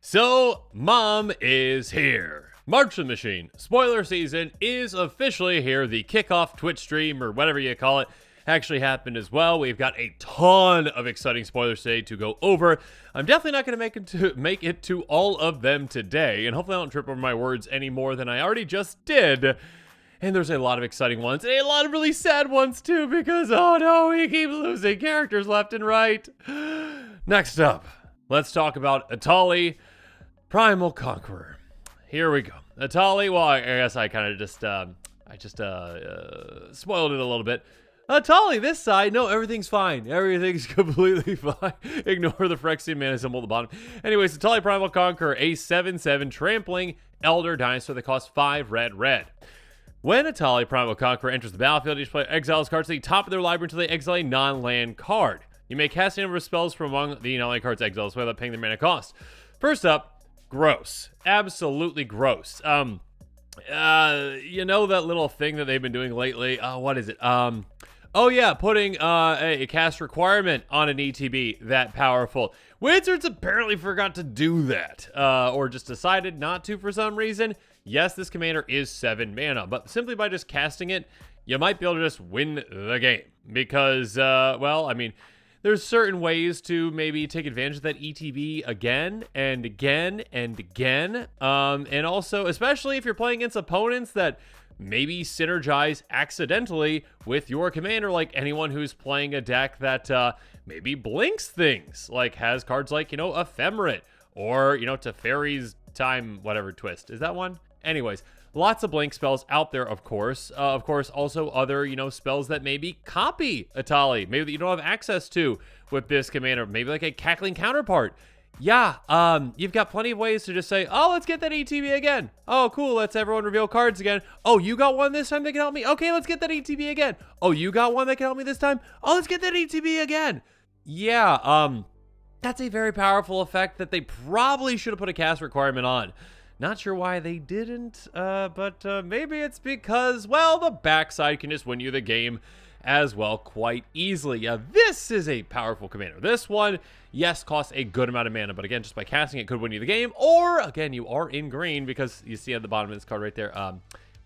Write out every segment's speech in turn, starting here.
So, Mom is here. March the Machine. Spoiler season is officially here. The kickoff Twitch stream, or whatever you call it, actually happened as well. We've got a ton of exciting spoilers today to go over. I'm definitely not going to make it to all of them today, and hopefully I don't trip over my words any more than I already just did. And there's a lot of exciting ones, and a lot of really sad ones too, because, oh no, we keep losing characters left and right. Next up, let's talk about Etali Primal Conqueror. Here we go. Etali, well, I guess I kind of just, spoiled it a little bit. Etali, this side, no, everything's fine. Everything's completely fine. Ignore the Phyrexian mana symbol at the bottom. Anyways, Etali Primal Conqueror, a 7/7 trampling elder dinosaur that costs 5 red. When Etali Primal Conqueror enters the battlefield, each player exiles cards to the top of their library until they exile a non-land card. You may cast a number of spells from among the non-land cards exiled without paying their mana cost. First up, gross. Absolutely gross. You know that little thing that they've been doing lately? What is it? Oh yeah, putting a cast requirement on an ETB that powerful. Wizards apparently forgot to do that, or just decided not to for some reason. Yes, this commander is 7 mana, but simply by just casting it, you might be able to just win the game. Because, well, I mean, there's certain ways to maybe take advantage of that ETB again and again and again. And also, especially if you're playing against opponents that maybe synergize accidentally with your commander, like anyone who's playing a deck that maybe blinks things, like has cards like, you know, Ephemerate, or, you know, Teferi's Time, whatever twist. Is that one? Anyways, lots of blink spells out there, of course. Also other, you know, spells that maybe copy Etali, maybe that you don't have access to with this commander, maybe like a Cackling Counterpart. Yeah, you've got plenty of ways to just say, oh, let's get that ETB again. Oh, cool, let's everyone reveal cards again. Oh, you got one this time that can help me? Okay, let's get that ETB again. Oh, you got one that can help me this time? Oh, let's get that ETB again. Yeah, that's a very powerful effect that they probably should have put a cast requirement on. Not sure why they didn't, but maybe it's because, well, the backside can just win you the game as well quite easily. Yeah, this is a powerful commander. This one, yes, costs a good amount of mana, but again, just by casting it could win you the game. Or, again, you are in green because you see at the bottom of this card right there,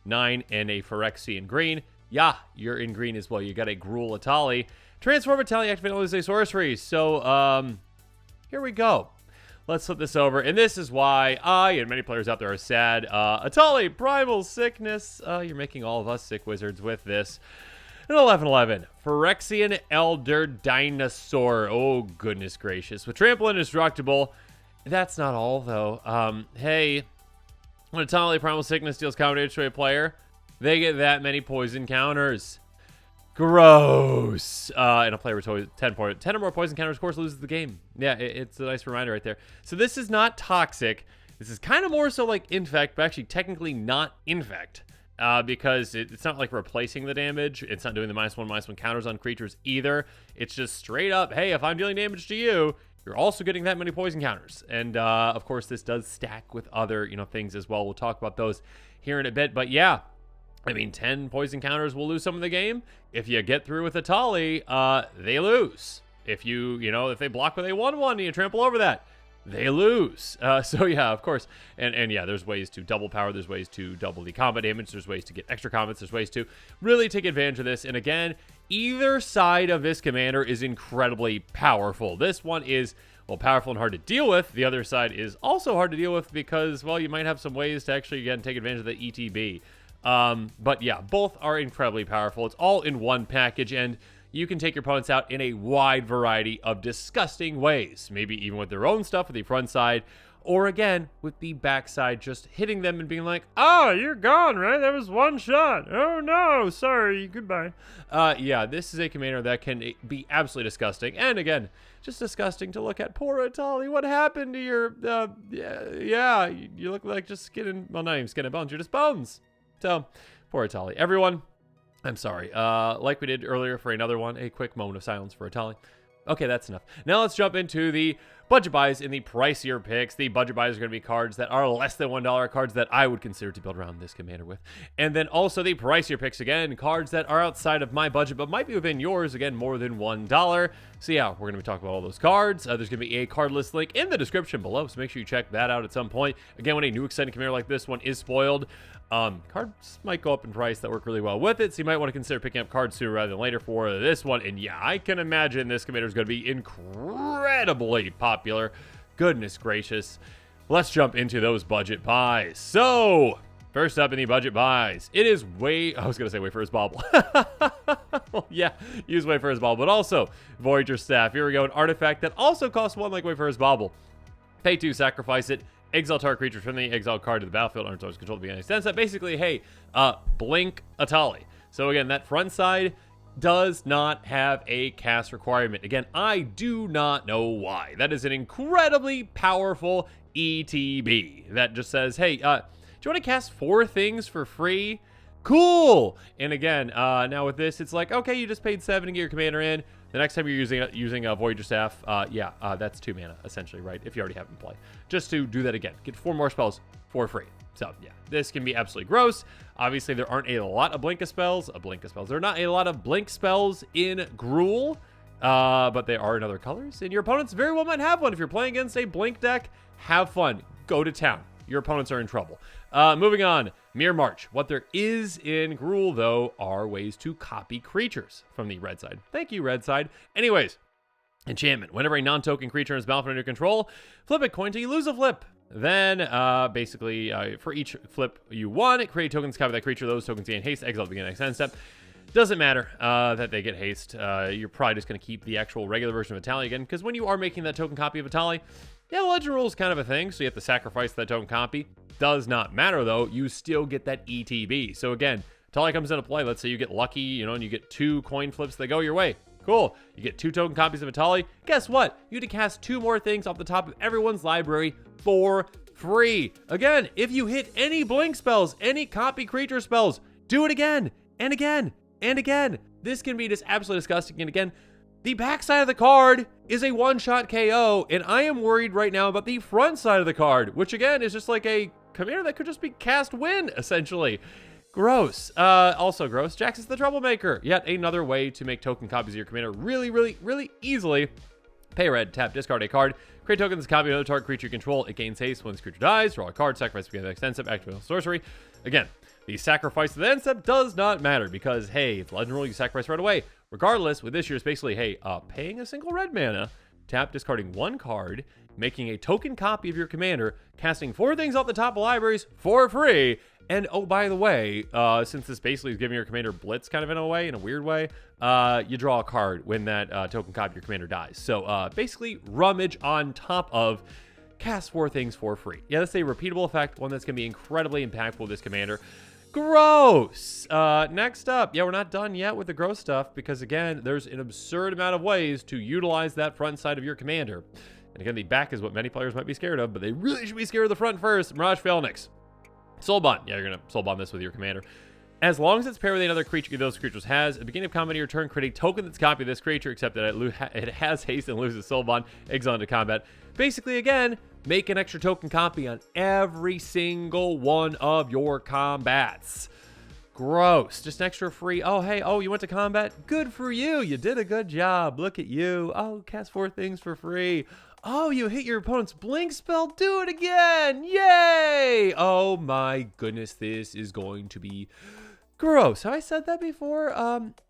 9 and a Phyrexian green. Yeah, you're in green as well. You got a Gruul Etali. Transform Etali, activate all these sorceries. So, here we go. Let's flip this over, and this is why I and many players out there are sad. Etali Primal Sickness. You're making all of us sick, Wizards, with this. An 11/11. Phyrexian Elder Dinosaur. Oh, goodness gracious. With trample indestructible. That's not all, though. Hey, when Etali Primal Sickness deals combat to a player, they get that many poison counters. Gross. And a player with 10 or more poison counters, of course, loses the game. Yeah, it's a nice reminder right there. So this is not toxic. This is kind of more so like Infect, but actually technically not Infect. Because it's not like replacing the damage. It's not doing the -1/-1 counters on creatures either. It's just straight up, hey, if I'm dealing damage to you, you're also getting that many poison counters. And, of course, this does stack with other, you know, things as well. We'll talk about those here in a bit. But, yeah. I mean, 10 poison counters will lose some of the game. If you get through with Etali, they lose. If if they block with a 1/1 and you trample over that, they lose. So yeah, of course. And yeah, there's ways to double power. There's ways to double the combat damage. There's ways to get extra combats. There's ways to really take advantage of this. And again, either side of this commander is incredibly powerful. This one is, well, powerful and hard to deal with. The other side is also hard to deal with because, well, you might have some ways to actually, again, take advantage of the ETB. But yeah, both are incredibly powerful. It's all in one package, and you can take your opponents out in a wide variety of disgusting ways. Maybe even with their own stuff with the front side, or again, with the backside, just hitting them and being like, oh, you're gone, right? That was one shot. Oh no, sorry, goodbye. Yeah, this is a commander that can be absolutely disgusting. And again, just disgusting to look at. Poor Etali, what happened to your, yeah, you look like just skin and, well, not even skin and bones, you're just bones. So, poor Etali. Everyone, I'm sorry. Like we did earlier for another one, a quick moment of silence for Etali. Okay, that's enough. Now let's jump into the budget buys in the pricier picks. The budget buys are going to be cards that are less than $1, cards that I would consider to build around this commander with. And then also the pricier picks, again, cards that are outside of my budget, but might be within yours, again, more than $1. So yeah, we're going to be talking about all those cards. There's going to be a card list link in the description below, so make sure you check that out at some point. Again, when a new exciting commander like this one is spoiled, cards might go up in price that work really well with it, so you might want to consider picking up cards sooner rather than later for this one. And yeah, I can imagine this commander is going to be incredibly popular. Goodness gracious. Let's jump into those budget buys. So, first up in the budget buys, it is I was going to say Wayfarer's Bauble. Well, yeah, use Wayfarer's Bauble, but also Voyager Staff. Here we go, an artifact that also costs 1 like Wayfarer's Bauble. Pay 2, sacrifice it. Exile target creature from the exile card to the battlefield under target's control to be an extent set. Basically, hey, blink Etali. So again, that front side does not have a cast requirement. Again, I do not know why. That is an incredibly powerful ETB that just says, hey, do you want to cast 4 things for free? Cool. And again, now with this, it's like, okay, you just paid 7 to get your commander in. The next time you're using a Voyager Staff, that's 2 mana, essentially, right? If you already have it in play. Just to do that again. Get 4 more spells for free. So, yeah, this can be absolutely gross. Obviously, there aren't a lot of Blink spells. There are not a lot of Blink spells in Gruul, but they are in other colors. And your opponents very well might have one. If you're playing against a Blink deck, have fun. Go to town. Your opponents are in trouble. Moving on, Mirror March. What there is in Gruul, though, are ways to copy creatures from the red side. Thank you, red side. Anyways, enchantment. Whenever a non-token creature is battlefield under your control, flip a coin till you lose a flip. Then, basically, for each flip you won, create tokens copy that creature. Those tokens gain haste. Exile at the beginning of the next end step. Doesn't matter that they get haste. You're probably just going to keep the actual regular version of Etali again, because when you are making that token copy of Etali, yeah, the legend rule is kind of a thing, so you have to sacrifice that token copy. Does not matter, though. You still get that ETB. So again, Etali comes into play. Let's say you get lucky, and you get 2 coin flips that go your way. Cool. You get 2 token copies of Etali. Guess what? You get to cast 2 more things off the top of everyone's library for free. Again, if you hit any blink spells, any copy creature spells, do it again, and again, and again. This can be just absolutely disgusting. And again, the backside of the card is a one-shot KO, and I am worried right now about the front side of the card, which again is just like a commander that could just be cast win, essentially. Gross. Also gross. Jax is the Troublemaker. Yet another way to make token copies of your commander really, really, really easily. Pay red, tap, discard a card, create tokens, copy another target creature you control. It gains haste when this creature dies. Draw a card, sacrifice begin the next end step, activate a sorcery. Again, the sacrifice of the end step does not matter because, hey, it's legend rule, you sacrifice right away. Regardless, with this year, it's basically, hey, paying a single red mana, tap, discarding 1 card, making a token copy of your commander, casting 4 things off the top of libraries for free. And, oh, by the way, since this basically is giving your commander blitz kind of in a weird way, you draw a card when that token copy of your commander dies. So, basically, rummage on top of cast 4 things for free. Yeah, that's a repeatable effect, one that's going to be incredibly impactful with this commander. Gross. Next up, yeah, we're not done yet with the gross stuff because, again, there's an absurd amount of ways to utilize that front side of your commander. And again, the back is what many players might be scared of, but they really should be scared of the front first. Mirage Phalanx. Soul Bond. Yeah, you're going to Soul Bond this with your commander. As long as it's paired with another creature those creatures has, at the beginning of combat of your turn, create a token that's copied of this creature, except that it has haste and loses Soul Bond, exile into combat. Basically, again, make an extra token copy on every single one of your combats. Gross. Just an extra free. Oh, hey, you went to combat? Good for you. You did a good job. Look at you. Oh, cast 4 things for free. Oh, you hit your opponent's blink spell. Do it again. Yay. Oh my goodness. This is going to be gross. Have I said that before?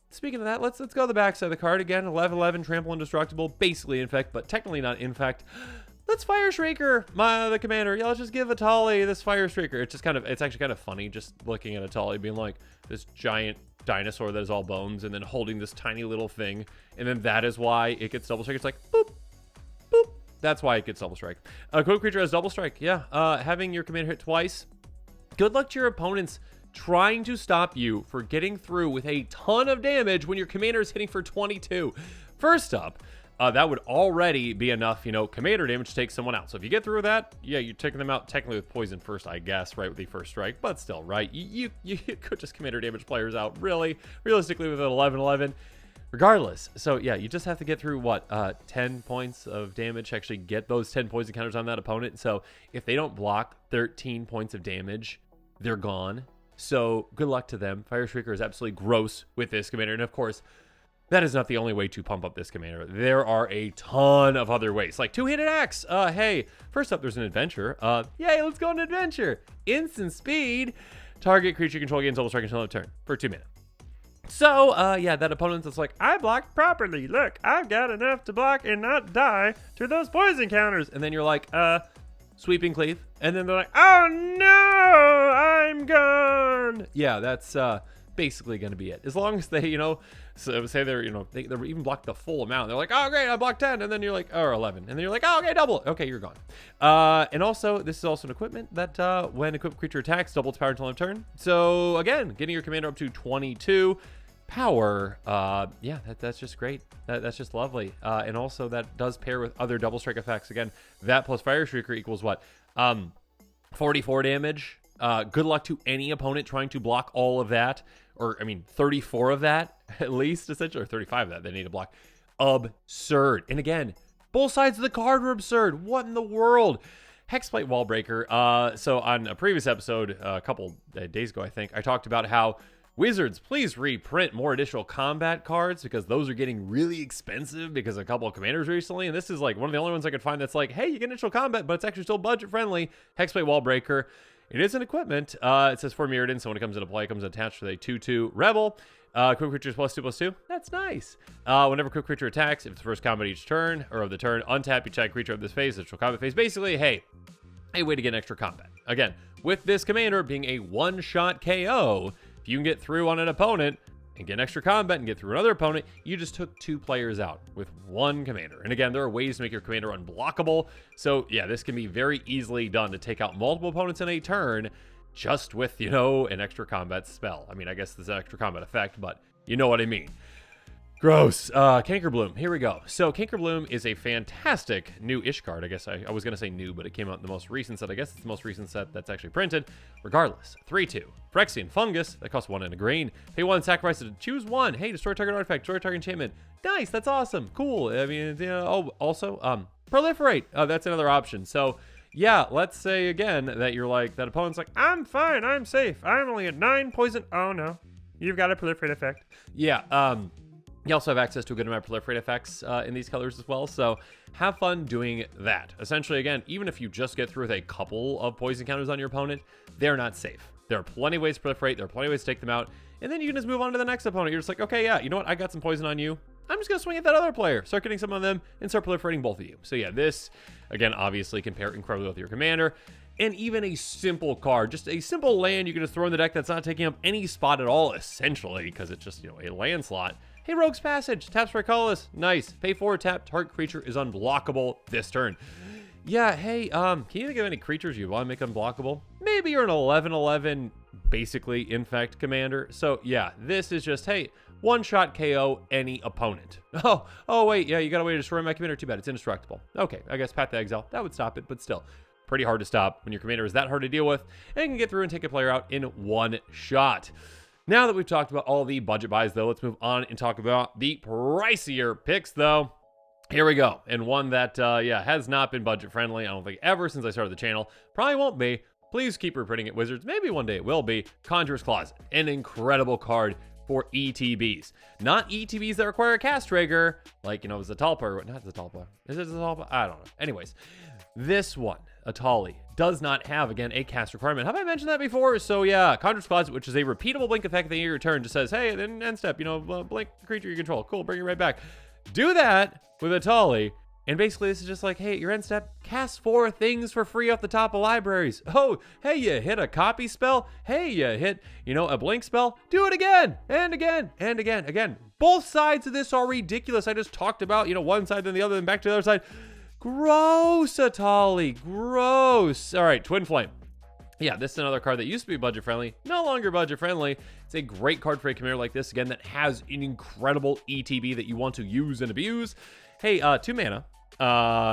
Speaking of that, let's go to the backside of the card again. 11/11, trample indestructible, basically Infect, but technically not Infect. Let's Fire Shrieker, the commander. Yeah, let's just give Etali this Fire Shrieker. It's actually kind of funny just looking at Etali being like this giant dinosaur that is all bones and then holding this tiny little thing. And then that is why it gets double strike. It's like, boop, boop. That's why it gets double strike. A quick creature has double strike. Yeah, having your commander hit twice. Good luck to your opponents trying to stop you for getting through with a ton of damage when your commander is hitting for 22. First up, that would already be enough, commander damage to take someone out. So if you get through that, yeah, you're taking them out technically with poison first, I guess, right, with the first strike. But still, right, you could just commander damage players out, really. Realistically, with an 11/11, Regardless, so yeah, you just have to get through what 10 points of damage to actually get those 10 poison counters on that opponent. So if they don't block 13 points of damage, they're gone. So good luck to them. Fire Shrieker is absolutely gross with this commander, and of course, that is not the only way to pump up this commander. There are a ton of other ways, like two-handed axe. Hey, first up, there's an adventure. Yay, let's go on an adventure. Instant speed. Target creature you control gains double strike until end of turn for 2 mana. So, yeah, that opponent that's like, I blocked properly. Look, I've got enough to block and not die to those poison counters. And then you're like, sweeping cleave. And then they're like, oh no, I'm gone. Yeah, that's basically going to be it. As long as they, so say they're, they're even blocked the full amount. They're like, oh, great, I blocked 10. And then you're like, or 11. And then you're like, oh, okay, double. Okay, you're gone. And also, this is also an equipment that when equipped creature attacks, double its power until end of turn. So, again, getting your commander up to 22 power. Yeah, that's just great. That's just lovely. And also, that does pair with other double strike effects. Again, that plus Fire Shrieker equals what? 44 damage. Good luck to any opponent trying to block all of that. Or, 34 of that, at least, essentially, or 35 of that they need to block. Absurd. And again, both sides of the card were absurd. What in the world? Hexplate Wallbreaker. So on a previous episode, a couple days ago, I think, I talked about how Wizards, please reprint more additional combat cards because those are getting really expensive because of a couple of commanders recently. And this is like one of the only ones I could find that's like, hey, you get additional combat, but it's actually still budget friendly. Hexplate Wallbreaker. It is an equipment. It says for Mirrodin, so when it comes into play, it comes attached with a 2/2 Rebel. Quick creatures +2/+2. That's nice. Whenever quick creature attacks, if it's first combat each turn, or of the turn, untap each creature of this phase, additional combat phase. Basically, hey, a way to get an extra combat. Again, with this commander being a one-shot KO, if you can get through on an opponent and get extra combat and get through another opponent, you just took 2 players out with one commander. And again, there are ways to make your commander unblockable. So yeah, this can be very easily done to take out multiple opponents in a turn just with, an extra combat spell. I guess there's an extra combat effect, but you know what I mean. Gross. Cankerbloom. Here we go. So Cankerbloom is a fantastic new-ish card. I guess I was going to say new, but it came out in the most recent set. I guess it's the most recent set that's actually printed. Regardless, 3/2. Phyrexian Fungus. That costs 1 and a green. Pay 1, sacrifice it to choose 1. Hey, destroy target artifact, destroy target enchantment. Nice. That's awesome. Cool. Also, proliferate. That's another option. So, yeah, let's say again that you're like, that opponent's like, I'm fine. I'm safe. I'm only at 9 poison. Oh, no. You've got a proliferate effect. Yeah, you also have access to a good amount of proliferate effects in these colors as well, so have fun doing that. Essentially, again, even if you just get through with a couple of poison counters on your opponent, they're not safe. There are plenty of ways to proliferate, there are plenty of ways to take them out, and then you can just move on to the next opponent. You're just like, okay, yeah, you know what, I got some poison on you. I'm just going to swing at that other player, start getting some on them, and start proliferating both of you. So yeah, this, again, obviously can pair incredibly well with your commander. And even a simple card, just a simple land you can just throw in the deck that's not taking up any spot at all, essentially, because it's just, a land slot. Hey, Rogue's Passage, taps for a colorless, nice. Pay 4, tap, target creature is unblockable this turn. Yeah, hey, can you think of any creatures you want to make unblockable? Maybe you're an 11/11, basically, Infect commander. So yeah, this is just, hey, one-shot KO any opponent. Oh, wait, yeah, you got a way to destroy my commander? Too bad, it's indestructible. Okay, I guess Path to Exile, that would stop it, but still. Pretty hard to stop when your commander is that hard to deal with and can get through and take a player out in one shot. Now that we've talked about all the budget buys, though, let's move on and talk about the pricier picks, though. Here we go. And one that, has not been budget friendly, I don't think, ever since I started the channel. Probably won't be. Please keep reprinting it, Wizards. Maybe one day it will be. Conjurer's Closet. An incredible card for ETBs. Not ETBs that require a cast trigger, like, Zatalpa, or not Zatalpa. Is it Zatalpa? I don't know. Anyways, this one, Etali, does not have, again, a cast requirement. Have I mentioned that before? So yeah, Conjurer's Closet, which is a repeatable blink effect at the end of your turn, just says, hey, then end step, blink the creature you control. Cool, bring it right back. Do that with Etali, and basically this is just like, hey, at your end step, cast 4 things for free off the top of libraries. Oh, hey, you hit a copy spell. Hey, you hit, a blink spell. Do it again, and again, and again. Again, both sides of this are ridiculous. I just talked about, one side then the other, then back to the other side. Gross, Etali, gross. All right, Twin Flame. Yeah, this is another card that used to be budget friendly, no longer budget friendly. It's a great card for a commander like this, again, that has an incredible ETB that you want to use and abuse. Hey, 2 mana.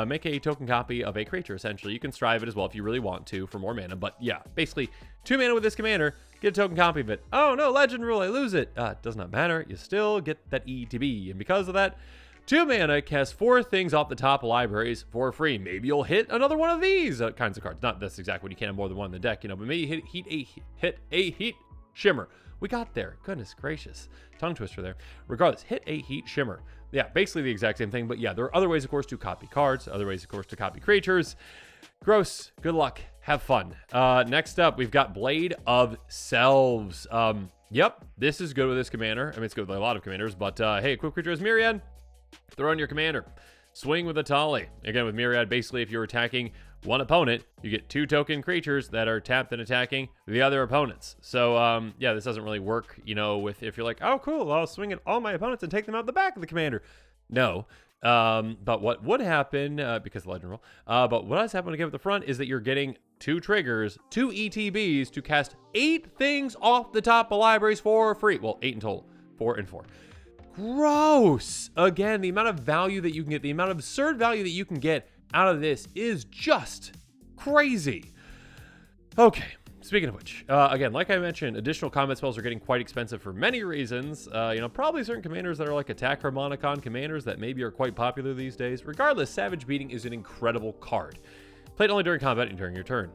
Make a token copy of a creature, essentially. You can strive it as well if you really want to for more mana, but yeah, basically 2 mana with this commander, get a token copy of it. Oh no, legend rule, I lose it. It does not matter. You still get that ETB. And because of that, 2 mana, cast 4 things off the top of libraries for free. Maybe you'll hit another one of these kinds of cards. Not that's exactly when you can't have more than one in the deck, but maybe hit a heat shimmer. We got there. Goodness gracious. Tongue twister there. Regardless, hit a heat shimmer. Yeah, basically the exact same thing. But yeah, there are other ways, of course, to copy cards. Other ways, of course, to copy creatures. Gross. Good luck. Have fun. Next up, we've got Blade of Selves. Yep, this is good with this commander. I mean, it's good with a lot of commanders. But hey, equip creature is Myriad. Throw on your commander. Swing with Etali. Again, with Myriad, basically, if you're attacking one opponent, you get 2 token creatures that are tapped and attacking the other opponents. So, yeah, this doesn't really work, with if you're like, oh, cool, I'll swing at all my opponents and take them out the back of the commander. No. But what would happen, because of the legend rule, but what has happened again at the front is that you're getting 2 triggers, 2 ETBs to cast 8 things off the top of libraries for free. Well, 8 in total. 4 and 4. Gross. Again, the amount of value that you can get, the amount of absurd value that you can get out of this is just crazy. Okay, speaking of which, again, like I mentioned, additional combat spells are getting quite expensive for many reasons. Probably certain commanders that are like attack harmonicon commanders that maybe are quite popular these days. Regardless, Savage Beating is an incredible card. Played only during combat and during your turn.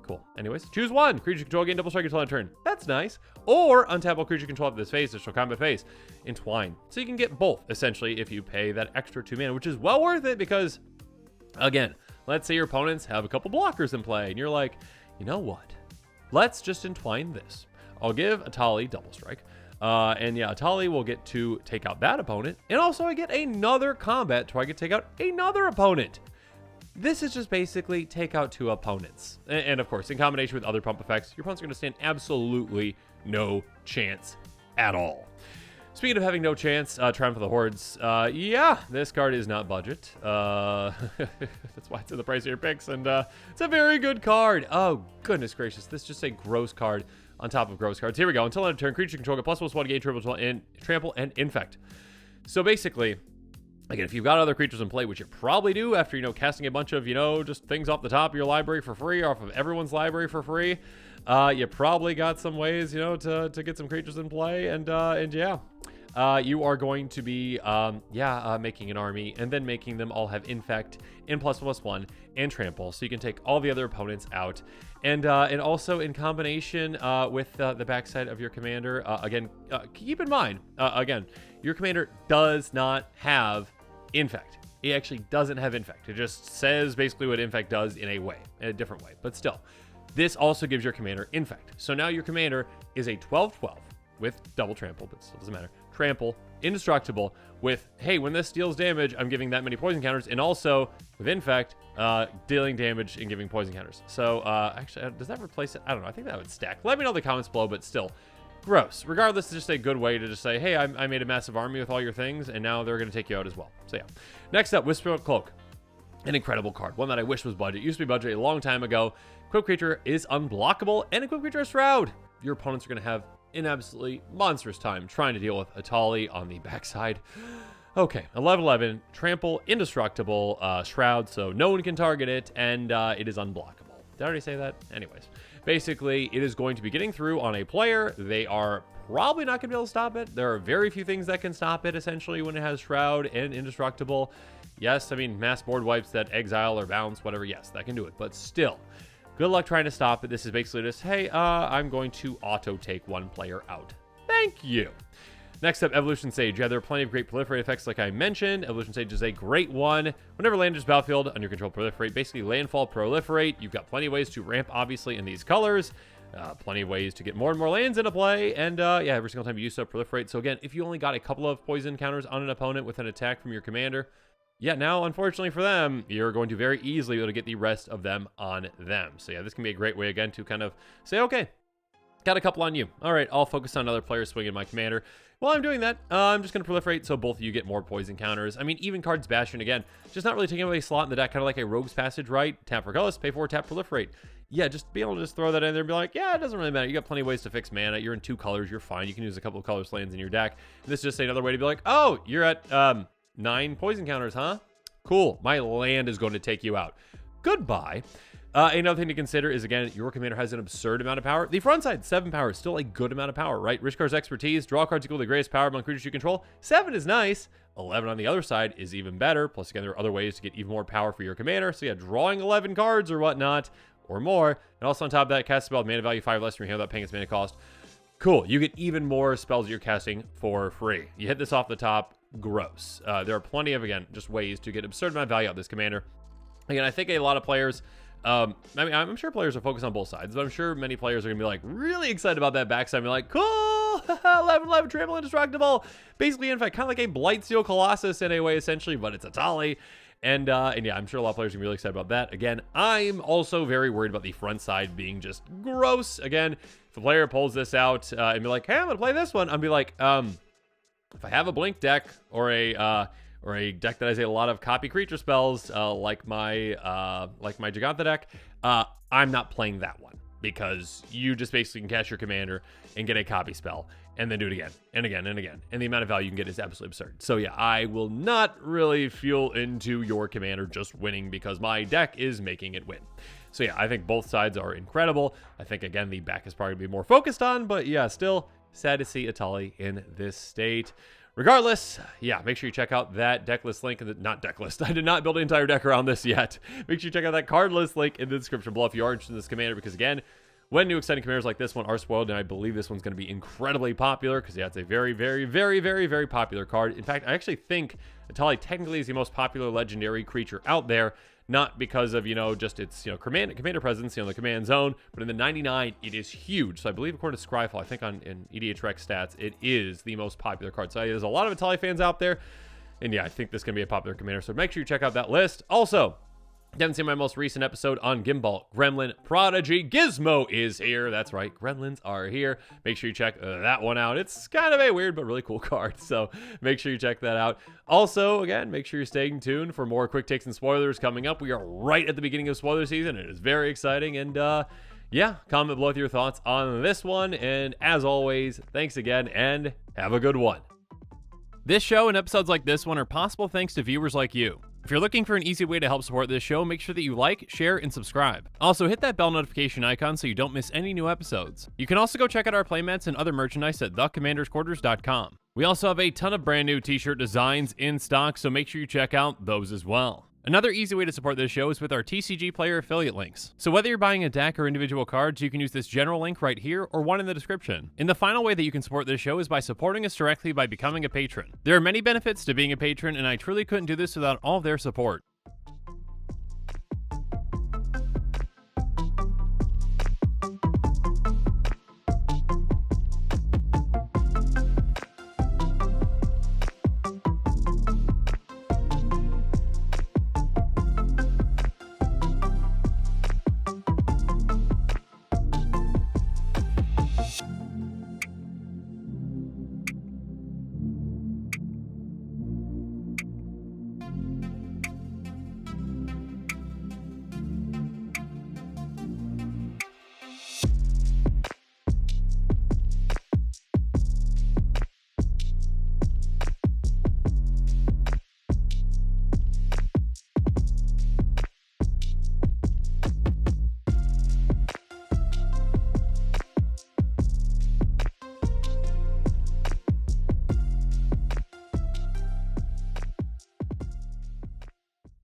Cool. Anyways, choose one. Creature control, gain double strike until end of turn. That's nice. Or untap all creature control after this phase, additional combat phase. Entwine. So you can get both, essentially, if you pay that extra 2 mana, which is well worth it because, again, let's say your opponents have a couple blockers in play, and you're like, you know what? Let's just entwine this. I'll give Etali double strike. And yeah, Etali will get to take out that opponent, and also I get another combat so I get to take out another opponent. This is just basically take out 2 opponents. And of course, in combination with other pump effects, your opponent's going to stand absolutely no chance at all. Speaking of having no chance, Triumph of the Hordes. Yeah, this card is not budget. That's why it's in the price of your picks, and it's a very good card. Oh, goodness gracious. This is just a gross card on top of gross cards. Here we go. Until end of turn, creature control, get +1 gain trample and infect. So basically, again, if you've got other creatures in play, which you probably do after, casting a bunch of, just things off the top of your library for free, off of everyone's library for free, you probably got some ways, to get some creatures in play, and yeah. You are going to be, making an army and then making them all have Infect and +1 and Trample, so you can take all the other opponents out. And also in combination with the backside of your commander, again, keep in mind, again, your commander does not have Infect. It actually doesn't have Infect. It just says basically what Infect does in a different way. But still, this also gives your commander Infect. So now your commander is a 12/12 with double trample, but still doesn't matter. Trample, indestructible, with, hey, when this deals damage, I'm giving that many poison counters, and also, with Infect, dealing damage and giving poison counters. So, actually, does that replace it? I don't know. I think that would stack. Let me know in the comments below, but still, gross. Regardless, it's just a good way to just say, hey, I made a massive army with all your things, and now they're going to take you out as well. So, yeah. Next up, Whisper Cloak. An incredible card. One that I wish was budget. It used to be budget a long time ago. Equip creature is unblockable, and equip creature is Shroud. Your opponents are going to have an absolutely monstrous time trying to deal with Etali on the backside. Okay, 11/11, trample, indestructible, Shroud, so no one can target it, and it is unblockable. Did I already say that? Anyways, basically, it is going to be getting through on a player. They are probably not going to be able to stop it. There are very few things that can stop it, essentially, when it has Shroud and indestructible. Yes, I mean, mass board wipes that exile or bounce, whatever, yes, that can do it, but still. Good luck trying to stop it. This is basically just, hey, I'm going to auto-take one player out. Thank you. Next up, Evolution Sage. Yeah, there are plenty of great proliferate effects like I mentioned. Evolution Sage is a great one. Whenever land enters battlefield, under control proliferate. Basically, landfall proliferate. You've got plenty of ways to ramp, obviously, in these colors. Plenty of ways to get more and more lands into play. And, yeah, every single time you use so, proliferate. So, again, if you only got a couple of poison counters on an opponent with an attack from your commander, yeah, now, unfortunately for them, you're going to very easily be able to get the rest of them on them. So, yeah, this can be a great way, again, to kind of say, okay, got a couple on you. All right, I'll focus on other players swinging my commander. While I'm doing that, I'm just going to proliferate so both of you get more poison counters. I mean, even cards Bastion, again, just not really taking away a slot in the deck, kind of like a Rogue's Passage, right? Tap for Colors, pay 4, tap proliferate. Yeah, just be able to just throw that in there and be like, yeah, it doesn't really matter. You got plenty of ways to fix mana. You're in 2 colors, you're fine. You can use a couple of color lands in your deck. And this is just another way to be like, oh, you're at 9 poison counters, huh? Cool. My land is going to take you out. Goodbye. Another thing to consider is, again, your commander has an absurd amount of power. The front side, 7 power, is still a good amount of power, right? Rich Car's expertise, draw cards equal to the greatest power among creatures you control. 7 is nice. 11 on the other side is even better. Plus, again, there are other ways to get even more power for your commander. So yeah, drawing 11 cards or whatnot, or more. And also on top of that, cast a spell with mana value 5 less from your hand without paying its mana cost. Cool. You get even more spells that you're casting for free. You hit this off the top, gross. There are plenty of, again, just ways to get absurd amount of value out of this commander. Again, I think a lot of players, I mean, I'm sure players are focused on both sides, but I'm sure many players are going to be like really excited about that backside and be like, cool, 11-11, trample indestructible. Basically, in fact, kind of like a Blightsteel Colossus in a way, essentially, but it's Etali. And yeah, I'm sure a lot of players are going to be really excited about that. Again, I'm also very worried about the front side being just gross. Again, if a player pulls this out and be like, hey, I'm going to play this one, I'll be like, if I have a blink deck or a deck that has a lot of copy creature spells, like my Giganta deck, I'm not playing that one, because you just basically can cast your commander and get a copy spell and then do it again and again and again, and the amount of value you can get is absolutely absurd. So yeah, I will not really fuel into your commander just winning because my deck is making it win. So yeah, I think both sides are incredible. I think, again, the back is probably going to be more focused on, but yeah, still sad to see Etali in this state. Regardless, yeah, make sure you check out that deck list link in the, not deck list. I did not build an entire deck around this yet. Make sure you check out that card list link in the description below if you are interested in this commander, because again, when new exciting commanders like this one are spoiled, and I believe this one's going to be incredibly popular, because yeah, it's a very, very, very, very, very popular card. In fact, I actually think Etali technically is the most popular legendary creature out there, not because of, just its, commander presence, the command zone, but in the 99, it is huge. So I believe, according to Scryfall, I think in EDHREC stats, it is the most popular card. So there's a lot of Etali fans out there, and yeah, I think this is going to be a popular commander. So make sure you check out that list. Also, if you haven't seen my most recent episode on Gimbal, Gremlin Prodigy, Gizmo is here. That's right, gremlins are here. Make sure you check that one out. It's kind of a weird but really cool card, so make sure you check that out. Also, again, make sure you're staying tuned for more quick takes and spoilers coming up. We are right at the beginning of spoiler season. It is very exciting, and yeah, comment below with your thoughts on this one. And as always, thanks again, and have a good one. This show and episodes like this one are possible thanks to viewers like you. If you're looking for an easy way to help support this show, make sure that you like, share, and subscribe. Also, hit that bell notification icon so you don't miss any new episodes. You can also go check out our playmats and other merchandise at thecommandersquarters.com. We also have a ton of brand new t-shirt designs in stock, so make sure you check out those as well. Another easy way to support this show is with our TCG player affiliate links. So whether you're buying a deck or individual cards, you can use this general link right here or one in the description. And the final way that you can support this show is by supporting us directly by becoming a patron. There are many benefits to being a patron, and I truly couldn't do this without all of their support.